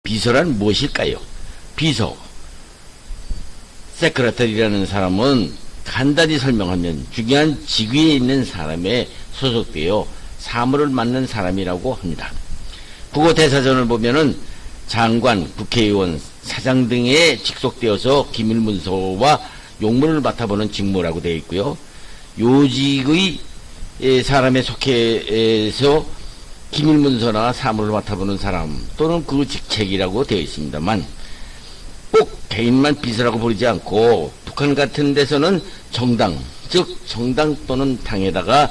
비서란 무엇일까요? 비서, 세크레터리라는 사람은 간단히 설명하면 중요한 직위에 있는 사람에 소속되어 사무를 맡는 사람이라고 합니다. 국어대사전을 보면은 장관, 국회의원, 사장 등에 직속되어서 기밀문서와 용문을 맡아보는 직무라고 되어 있고요. 요직의 사람에 속해서 기밀문서나 사무를 맡아보는 사람 또는 그 직책이라고 되어 있습니다만 꼭 개인만 비서라고 부르지 않고 북한 같은 데서는 정당, 즉 정당 또는 당에다가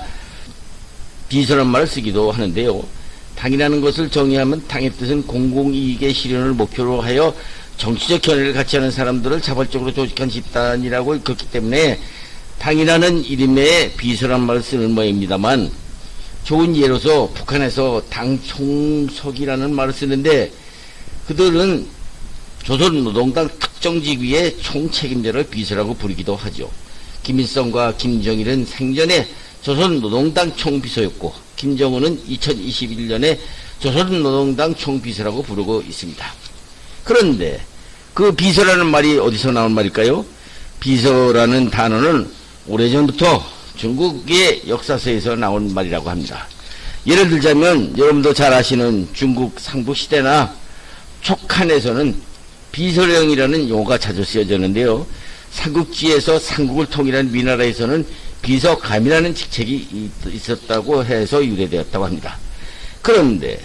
비서란 말을 쓰기도 하는데요. 당이라는 것을 정의하면 당의 뜻은 공공이익의 실현을 목표로 하여 정치적 견해를 같이 하는 사람들을 자발적으로 조직한 집단이라고 읽었기 때문에 당이라는 이름에 비서란 말을 쓰는 모양입니다만 좋은 예로서 북한에서 당 총석이라는 말을 쓰는데 그들은 조선노동당 특정 직위의 총책임자를 비서라고 부르기도 하죠. 김일성과 김정일은 생전에 조선노동당 총비서였고 김정은은 2021년에 조선노동당 총비서라고 부르고 있습니다. 그런데 그 비서라는 말이 어디서 나온 말일까요? 비서라는 단어는 오래전부터 중국의 역사서에서 나온 말이라고 합니다. 예를 들자면 여러분도 잘 아시는 중국 상부시대나 촉한에서는 비서령이라는 용어가 자주 쓰여졌는데요. 삼국지에서 삼국을 통일한 위나라에서는 비서감이라는 직책이 있었다고 해서 유래되었다고 합니다. 그런데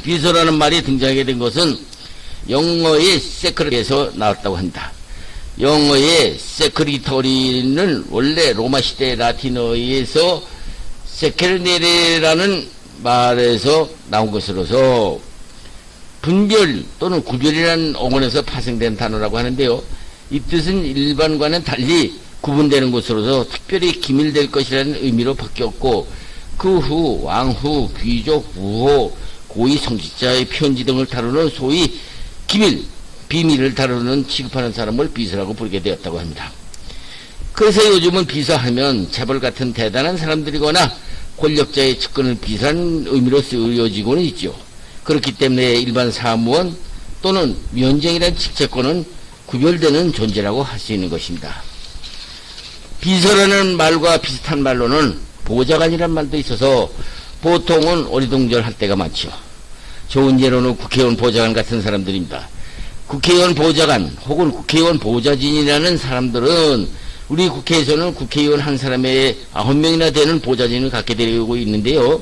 비서라는 말이 등장하게 된 것은 영어의 세크레에서 나왔다고 합니다. 영어의 세크리터리는 원래 로마 시대 라틴어에서 세케르네레라는 말에서 나온 것으로서 분별 또는 구별이라는 어원에서 파생된 단어라고 하는데요. 이 뜻은 일반과는 달리 구분되는 것으로서 특별히 기밀될 것이라는 의미로 바뀌었고 그 후 왕후, 귀족, 부호, 고위 성직자의 편지 등을 다루는 소위 기밀, 비밀을 다루는 취급하는 사람을 비서라고 부르게 되었다고 합니다. 그래서 요즘은 비서하면 재벌 같은 대단한 사람들이거나 권력자의 측근을 비서하는 의미로 쓰여지고는 있죠. 그렇기 때문에 일반 사무원 또는 위원장이라는 직책과는 구별되는 존재라고 할 수 있는 것입니다. 비서라는 말과 비슷한 말로는 보좌관이라는 말도 있어서 보통은 어리둥절할 때가 많죠. 좋은 예로는 국회의원 보좌관 같은 사람들입니다. 국회의원 보좌관 혹은 국회의원 보좌진이라는 사람들은 우리 국회에서는 국회의원 한 사람에 9명이나 되는 보좌진을 갖게 되고 있는데요.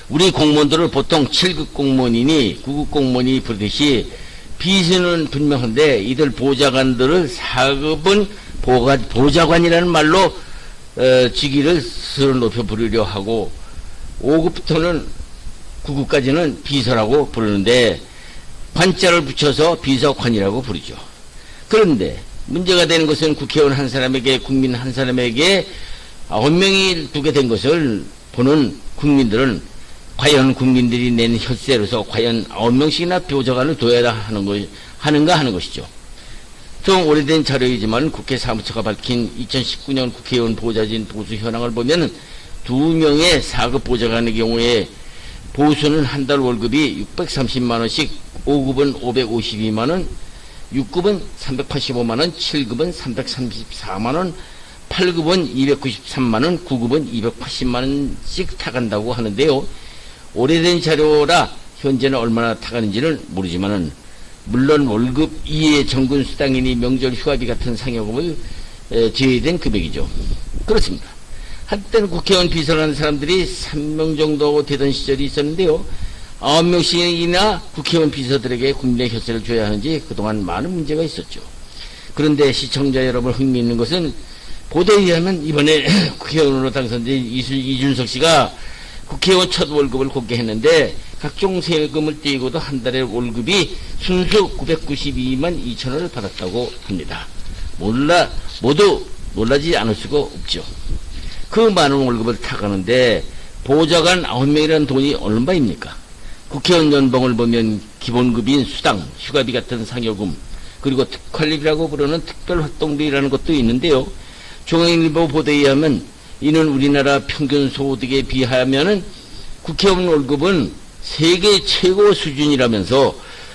우리 공무원들을 보통 7급 공무원이니 9급 공무원이 부르듯이 비서는 분명한데 이들 보좌관들을 4급은 보좌관이라는 말로 직위를 스스로 높여 부르려 하고 5급부터는 9급까지는 비서라고 부르는데 관자를 붙여서 비서관이라고 부르죠. 그런데 문제가 되는 것은 국회의원 한 사람에게 국민 한 사람에게 9명이 두게 된 것을 보는 국민들은 과연 국민들이 낸 혈세로서 과연 9명씩이나 보좌관을 둬야 하는가 하는 것이죠. 좀 오래된 자료이지만 국회 사무처가 밝힌 2019년 국회의원 보좌진 보수 현황을 보면 2명의 4급 보좌관의 경우에 보수는 한 달 월급이 630만원씩 5급은 552만원, 6급은 385만원, 7급은 334만원, 8급은 293만원, 9급은 280만원씩 타간다고 하는데요. 오래된 자료라 현재는 얼마나 타가는지는 모르지만은 물론 월급 이외의 정근 수당이니 명절 휴가비 같은 상여금을 제외된 금액이죠. 그렇습니다. 한때는 국회의원 비서라는 사람들이 3명 정도 되던 시절이 있었는데요. 9명씩이나 국회의원 비서들에게 국민의 혈세를 줘야 하는지 그동안 많은 문제가 있었죠. 그런데 시청자 여러분 흥미있는 것은 보도에 의하면 이번에 국회의원으로 당선된 이준석 씨가 국회의원 첫 월급을 공개했는데 각종 세금을 떼고도 한 달에 월급이 순수 992만 2천원을 받았다고 합니다. 모두 놀라지 않을 수가 없죠. 그 많은 월급을 타가는데 보좌관 9명이라는 돈이 얼마입니까? 국회의원 연봉을 보면 기본급인 수당, 휴가비 같은 상여금, 그리고 특활비라고 부르는 특별활동비라는 것도 있는데요. 중앙일보 보도에 의하면 이는 우리나라 평균 소득에 비하면은 국회의원 월급은 세계 최고 수준이라면서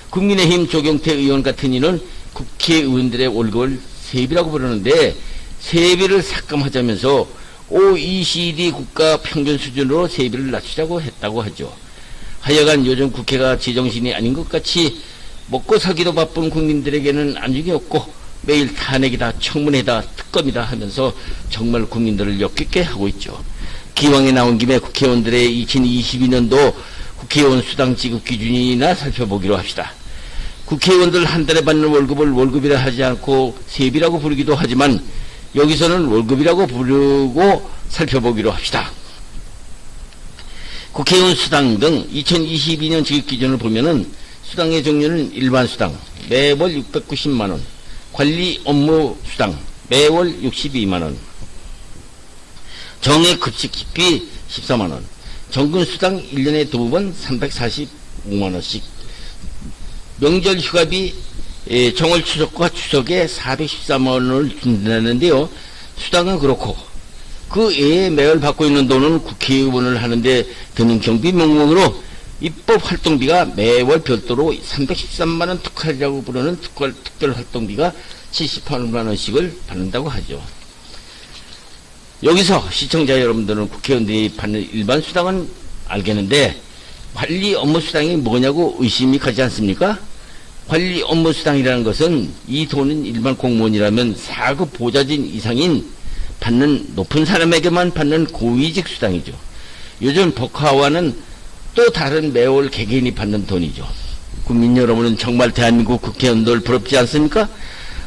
국민의힘 조경태 의원 같은 이는 국회의원들의 월급을 세비라고 부르는데 세비를 삭감하자면서 OECD 국가 평균 수준으로 세비를 낮추자고 했다고 하죠. 하여간 요즘 국회가 제정신이 아닌 것 같이 먹고 살기도 바쁜 국민들에게는 안중이 없고 매일 탄핵이다, 청문회다, 특검이다 하면서 정말 국민들을 역겹게 하고 있죠. 기왕에 나온 김에 국회의원들의 2022년도 국회의원 수당 지급 기준이나 살펴보기로 합시다. 국회의원들 한 달에 받는 월급을 월급이라 하지 않고 세비라고 부르기도 하지만 여기서는 월급이라고 부르고 살펴보기로 합시다. 국회의원 수당 등 2022년 지급 기준을 보면은 수당의 종류는 일반 수당 매월 690만원, 관리 업무 수당 매월 62만원, 정액 급식 식비 14만원, 정근 수당 1년에 2번 345만원씩, 명절 휴가비 정월 추석과 추석에 414만원을 준다는데요. 수당은 그렇고 그 외에 매월 받고 있는 돈은 국회의원을 하는데 드는 경비 명목으로 입법 활동비가 매월 별도로 313만원 특활이라고 부르는 특별 활동비가 78만원씩을 받는다고 하죠. 여기서 시청자 여러분들은 국회의원들이 받는 일반 수당은 알겠는데 관리 업무 수당이 뭐냐고 의심이 가지 않습니까? 관리 업무 수당이라는 것은 이 돈은 일반 공무원이라면 4급 보좌진 이상인 받는 높은 사람에게만 받는 고위직 수당이죠. 요즘 법화와는 또 다른 매월 개개인이 받는 돈이죠. 국민 여러분은 정말 대한민국 국회의원들 부럽지 않습니까?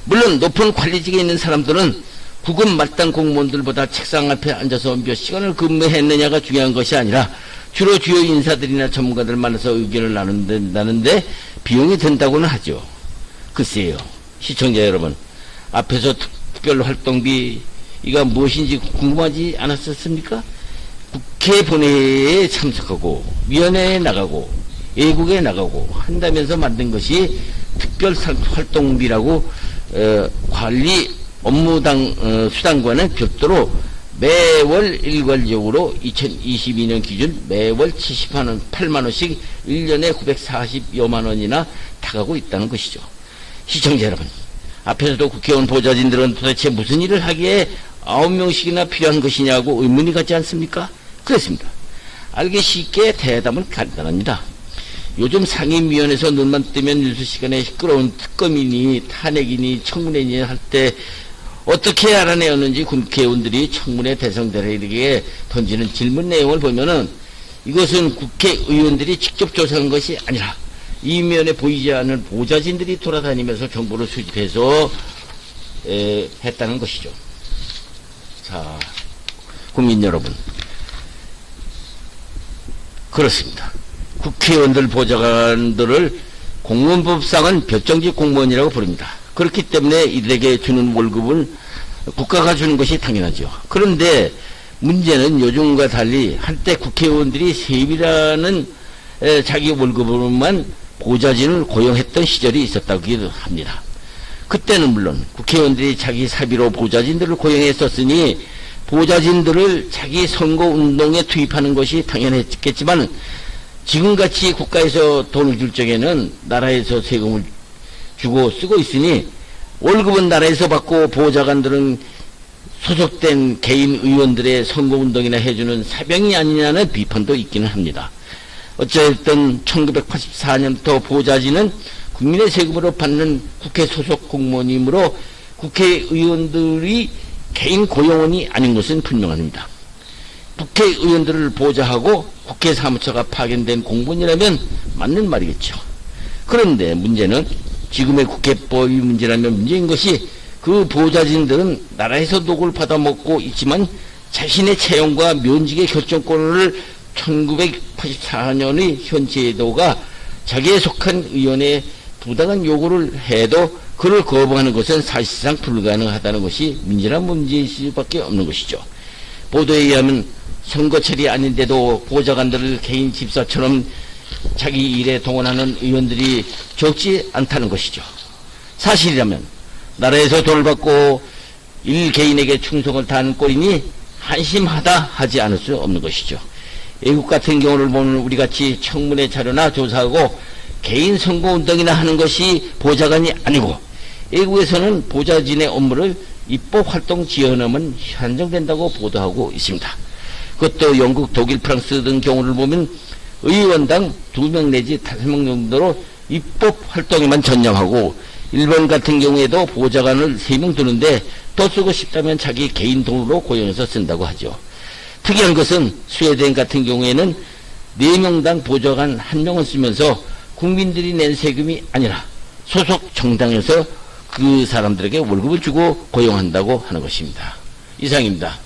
물론 높은 관리직에 있는 사람들은 구급 말단 공무원들보다 책상 앞에 앉아서 몇 시간을 근무했느냐가 중요한 것이 아니라 주로 주요 인사들이나 전문가들 만나서 의견을 나누는데 비용이 든다고는 하죠. 글쎄요, 시청자 여러분, 앞에서 특별활동비 이가 무엇인지 궁금하지 않았었습니까? 국회 본회의에 참석하고 위원회에 나가고 외국에 나가고 한다면서 만든 것이 특별활동비라고 관리 업무당 수당과는 별도로 매월 일괄적으로 2022년 기준 매월 78만원씩 1년에 940여만원이나 타가고 있다는 것이죠. 시청자 여러분, 앞에서도 국회의원 보좌진들은 도대체 무슨 일을 하기에 9명씩이나 필요한 것이냐고 의문이 가지 않습니까? 그렇습니다. 알기 쉽게 대답은 간단합니다. 요즘 상임위원회에서 눈만 뜨면 뉴스 시간에 시끄러운 특검이니 탄핵이니 청문회니 할 때 어떻게 알아내었는지 국회의원들이 청문회 대상자들에게 던지는 질문 내용을 보면은 이것은 국회의원들이 직접 조사한 것이 아니라 이면에 보이지 않는 보좌진들이 돌아다니면서 정보를 수집해서 했다는 것이죠. 자, 국민 여러분, 그렇습니다. 국회의원들 보좌관들을 공무원법상은 별정직 공무원이라고 부릅니다. 그렇기 때문에 이들에게 주는 월급은 국가가 주는 것이 당연하죠. 그런데 문제는 요즘과 달리 한때 국회의원들이 세비라는 자기 월급으로만 보좌진을 고용했던 시절이 있었다고 합니다. 그때는 물론 국회의원들이 자기 사비로 보좌진들을 고용했었으니 보좌진들을 자기 선거운동에 투입하는 것이 당연했겠지만 지금같이 국가에서 돈을 줄 적에는 나라에서 세금을 주고 쓰고 있으니 월급은 나라에서 받고 보좌관들은 소속된 개인 의원들의 선거운동이나 해주는 사병이 아니냐는 비판도 있기는 합니다. 어쨌든 1984년부터 보좌진은 국민의 세금으로 받는 국회 소속 공무원이므로 국회의원들이 개인 고용원이 아닌 것은 분명합니다. 국회의원들을 보좌하고 국회 사무처가 파견된 공무원이라면 맞는 말이겠죠. 그런데 문제는 지금의 국회법이 문제라면 문제인 것이 그 보좌진들은 나라에서 녹을 받아먹고 있지만 자신의 채용과 면직의 결정권을 1984년의 현 제도가 자기에 속한 의원에 부당한 요구를 해도 그를 거부하는 것은 사실상 불가능하다는 것이 문제란 문제일 수밖에 없는 것이죠. 보도에 의하면 선거철이 아닌데도 보좌관들을 개인 집사처럼 자기 일에 동원하는 의원들이 적지 않다는 것이죠. 사실이라면 나라에서 돈을 받고 일 개인에게 충성을 다하는 꼴이니 한심하다 하지 않을 수 없는 것이죠. 외국 같은 경우를 보면 우리같이 청문회 자료나 조사하고 개인 선거운동이나 하는 것이 보좌관이 아니고, 외국에서는 보좌진의 업무를 입법활동 지연하면 한정된다고 보도하고 있습니다. 그것도 영국, 독일, 프랑스 등 경우를 보면 의원당 2명 내지 5명 정도로 입법활동에만 전념하고, 일본 같은 경우에도 보좌관을 3명 두는데 더 쓰고 싶다면 자기 개인 돈으로 고용해서 쓴다고 하죠. 특이한 것은 스웨덴 같은 경우에는 4명당 보좌관 1명을 쓰면서 국민들이 낸 세금이 아니라 소속 정당에서 그 사람들에게 월급을 주고 고용한다고 하는 것입니다. 이상입니다.